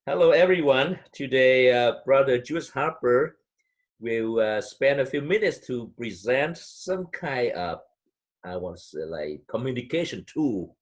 Hello, everyone. Today, Brother Julius Harper will spend a few minutes to present some kind of, I want to say, like communication tool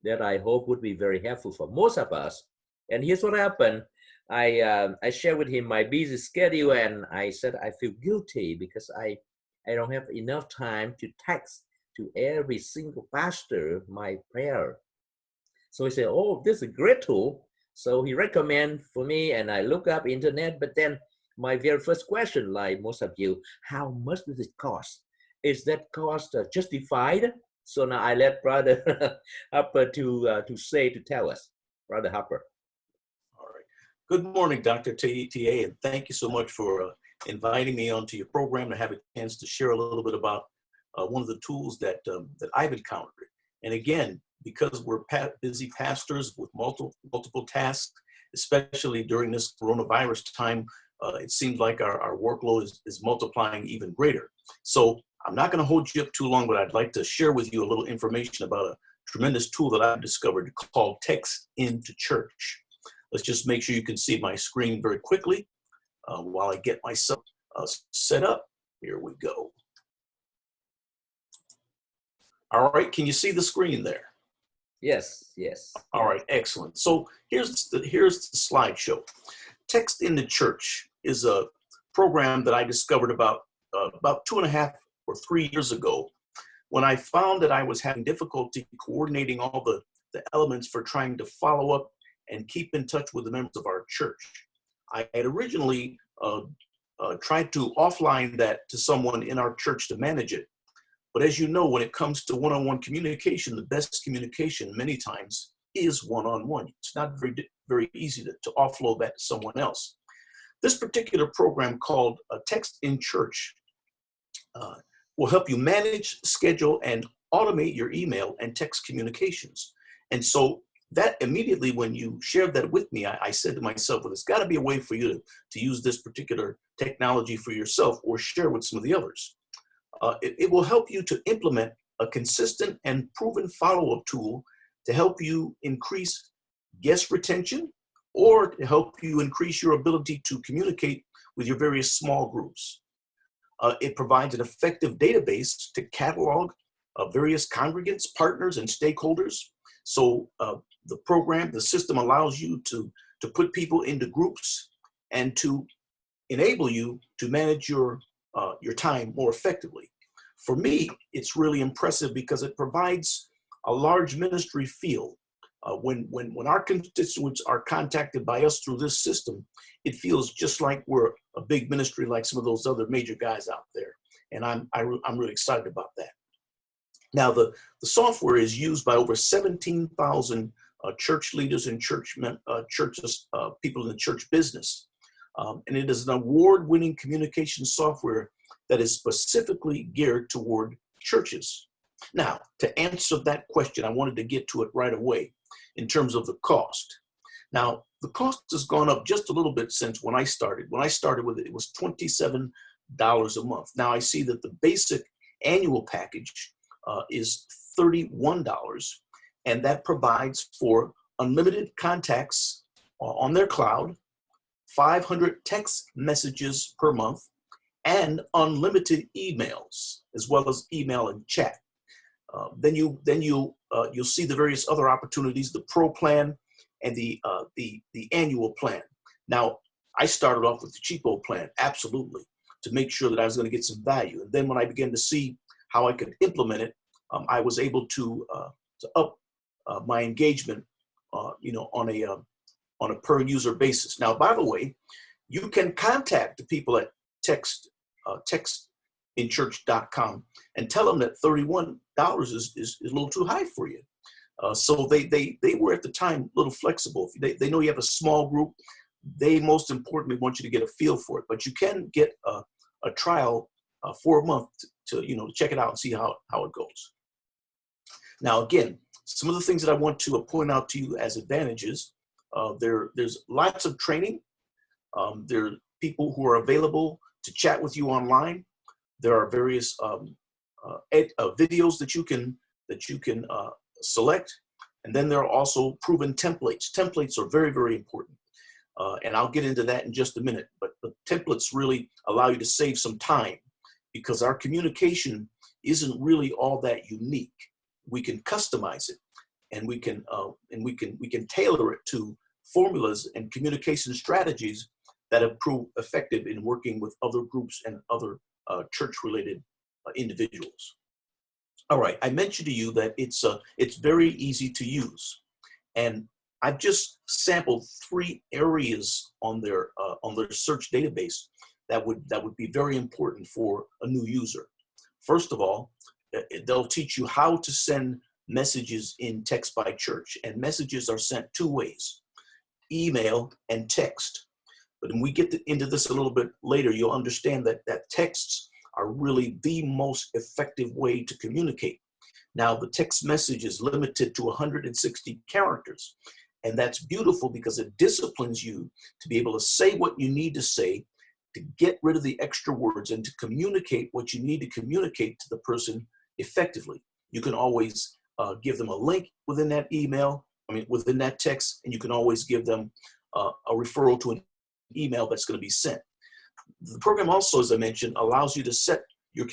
that I hope would be very helpful for most of us. And here's what happened. I shared with him my busy schedule, and I said I feel guilty because I don't have enough time to text to every single pastor my prayer. So he said, "Oh, this is a great tool." So he recommend for me, and I look up internet. But then my very first question, like most of you, how much does it cost? Is that cost justified? So now I let Brother Harper to tell us, Brother Harper. All right. Good morning, Dr. TA, and thank you so much for inviting me onto your program to have a chance to share a little bit about one of the tools that I've encountered. And again, because we're busy pastors with multiple tasks, especially during this coronavirus time, it seems like our workload is multiplying even greater. So I'm not going to hold you up too long, but I'd like to share with you a little information about a tremendous tool that I've discovered called TEXTINCHURCH. Let's just make sure you can see my screen very quickly while I get myself set up. Here we go. All right, can you see the screen there? Yes, yes. All right, excellent. So here's the slideshow. TEXTINCHURCH is a program that I discovered about 2.5 or 3 years ago when I found that I was having difficulty coordinating all the elements for trying to follow up and keep in touch with the members of our church. I had originally tried to offline that to someone in our church to manage it. But as you know, when it comes to one-on-one communication, the best communication many times is one-on-one. It's not very easy to offload that to someone else. This particular program called TEXTINCHURCH will help you manage, schedule, and automate your email and text communications. And so that immediately when you shared that with me, I said to myself, well, there's got to be a way for you to use this particular technology for yourself or share with some of the others. It will help you to implement a consistent and proven follow-up tool to help you increase guest retention or to help you increase your ability to communicate with your various small groups. It provides an effective database to catalog various congregants, partners, and stakeholders. So the system allows you to put people into groups and to enable you to manage your time more effectively. For me, it's really impressive because it provides a large ministry feel. When our constituents are contacted by us through this system, it feels just like we're a big ministry like some of those other major guys out there. And I'm really excited about that. Now, the software is used by over 17,000 church leaders and churches, people in the church business. And it is an award-winning communication software that is specifically geared toward churches. Now, to answer that question, I wanted to get to it right away in terms of the cost. Now, the cost has gone up just a little bit since when I started. When I started with it, it was $27 a month. Now, I see that the basic annual package is $31, and that provides for unlimited contacts on their cloud, 500 text messages per month, and unlimited emails, as well as email and chat. Then you'll see the various other opportunities, the pro plan and the annual plan. Now, I started off with the cheapo plan, absolutely, to make sure that I was going to get some value. And then when I began to see how I could implement it, I was able to up my engagement, on a per user basis. Now, by the way, you can contact the people at TEXTINCHURCH.com and tell them that $31 is a little too high for you. So they were at the time a little flexible. They know you have a small group. They most importantly want you to get a feel for it, but you can get a trial for a month to check it out and see how it goes. Now, again, some of the things that I want to point out to you as advantages, there's lots of training. There are people who are available to chat with you online. There are various videos that you can select, and then there are also proven templates. Templates are very, very important. And I'll get into that in just a minute. But the templates really allow you to save some time because our communication isn't really all that unique. We can customize it, and we can tailor it to formulas and communication strategies that have proved effective in working with other groups and other church-related individuals. All right, I mentioned to you that it's very easy to use, and I've just sampled 3 areas on their search database that would be very important for a new user. First of all, they'll teach you how to send messages in Text by Church, and messages are sent 2 ways: email and text. But when we get into this a little bit later, you'll understand that texts are really the most effective way to communicate. Now, the text message is limited to 160 characters, and that's beautiful because it disciplines you to be able to say what you need to say, to get rid of the extra words, and to communicate what you need to communicate to the person effectively. You can always give them a link within that email, within that text, and you can always give them a referral to an email that's going to be sent. The program also, as I mentioned, allows you to set your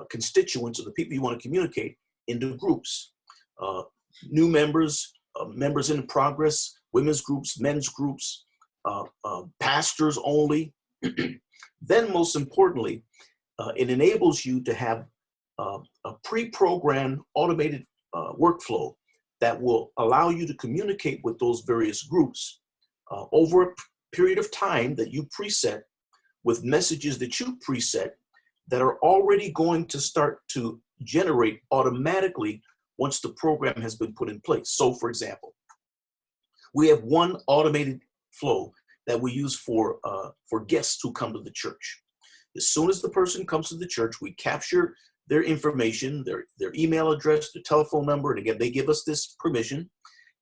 constituents, or the people you want to communicate, into groups. New members, members in progress, women's groups, men's groups, pastors only. Then, most importantly, it enables you to have a pre-programmed automated workflow that will allow you to communicate with those various groups over a period of time that you preset, with messages that you preset that are already going to start to generate automatically once the program has been put in place. So, for example, we have one automated flow that we use for guests who come to the church. As soon as the person comes to the church, we capture their information, their email address, their telephone number, and again, they give us this permission,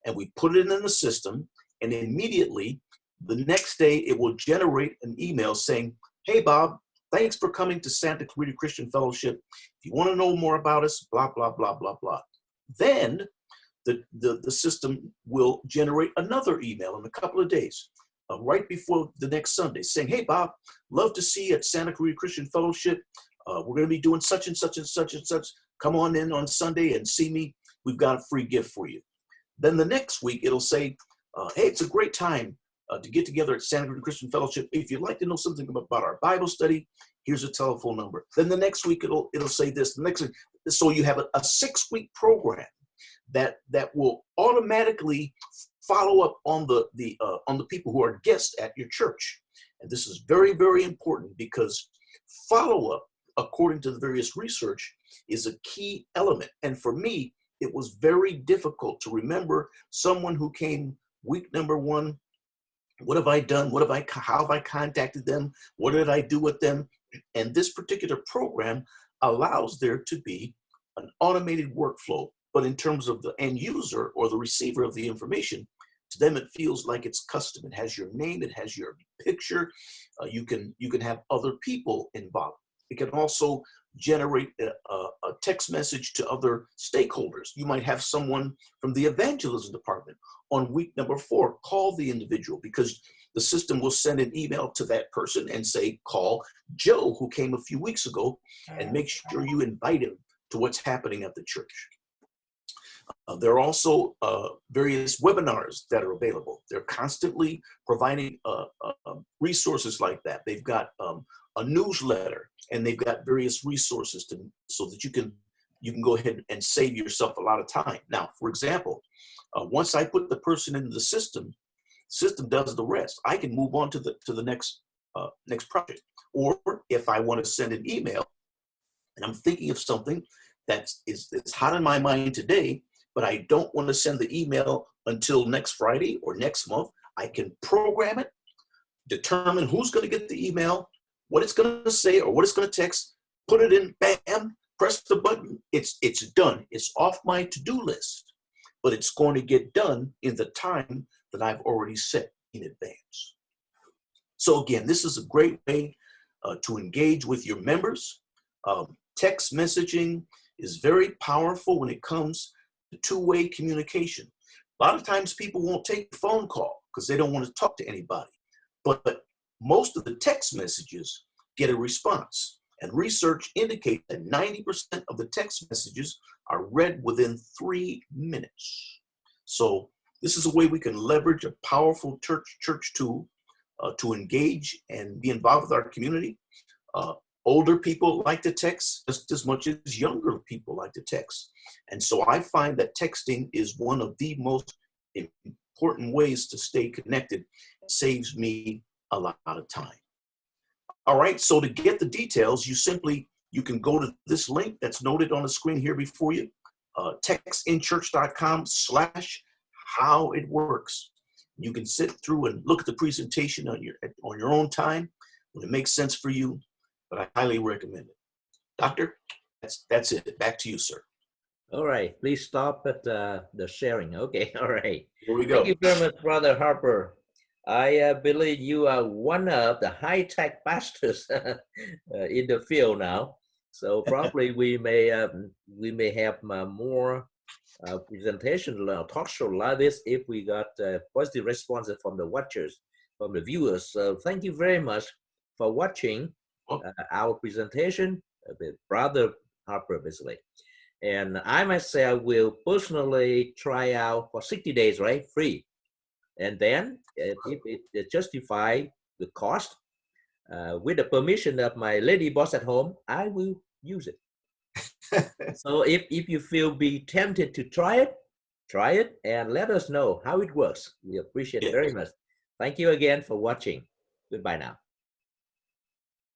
and we put it in the system, and immediately, the next day, it will generate an email saying, "Hey, Bob, thanks for coming to Santa Clarita Christian Fellowship. If you want to know more about us, blah, blah, blah, blah, blah." Then the system will generate another email in a couple of days, right before the next Sunday, saying, "Hey, Bob, love to see you at Santa Clarita Christian Fellowship. We're going to be doing such and such and such and such. Come on in on Sunday and see me. We've got a free gift for you." Then the next week, it'll say, "Hey, it's a great time to get together at Santa Clarita Christian Fellowship. If you'd like to know something about our Bible study, here's a telephone number." Then the next week, it'll say this. The next week, so you have a 6-week program that will automatically follow up on the people who are guests at your church. And this is very, very important, because follow-up, according to the various research, is a key element. And for me, it was very difficult to remember someone who came week number 1. What have I done? How have I contacted them? What did I do with them? And this particular program allows there to be an automated workflow. But in terms of the end user or the receiver of the information, to them it feels like it's custom. It has your name, it has your picture. You can have other people involved. It can also generate a text message to other stakeholders. You might have someone from the evangelism department on week number 4 call the individual, because the system will send an email to that person and say, "Call Joe, who came a few weeks ago, and make sure you invite him to what's happening at the church." There are also various webinars that are available. They're constantly providing resources like that. They've got a newsletter, and they've got various resources so that you can go ahead and save yourself a lot of time. Now, for example, once I put the person into the system does the rest. I can move on to the next project. Or if I want to send an email, and I'm thinking of something that's hot in my mind today, but I don't want to send the email until next Friday or next month, I can program it, determine who's going to get the email, what it's going to say or what it's going to text, put it in, bam, press the button, it's done. It's off my to-do list, but it's going to get done in the time that I've already set in advance. So again, this is a great way to engage with your members. Text messaging is very powerful when it comes to two-way communication. A lot of times people won't take a phone call. because they don't want to talk to anybody. But most of the text messages get a response. And research indicates that 90% of the text messages are read within 3 minutes. So this is a way we can leverage a powerful church tool to engage and be involved with our community. Older people like to text just as much as younger people like to text. And so I find that texting is one of the most important ways to stay connected. It saves me a lot of time. All right, so to get the details, you can go to this link that's noted on the screen here before you, textinchurch.com/how it works. You can sit through and look at the presentation on your own time when it makes sense for you, but I highly recommend it. Doctor, that's it. Back to you, sir. All right, please stop at the sharing. Okay, all right. Here we go. Thank you very much, Brother Harper. I believe you are one of the high-tech pastors in the field now. So probably we may have more presentations, talk show like this if we got positive responses from the watchers, from the viewers. So thank you very much for watching our presentation with Brother Harper, basically. And I myself will personally try out for 60 days, right? Free. And then if it justifies the cost, with the permission of my lady boss at home, I will use it. So if you feel be tempted to try it and let us know how it works. We appreciate it very much. Thank you again for watching. Goodbye now.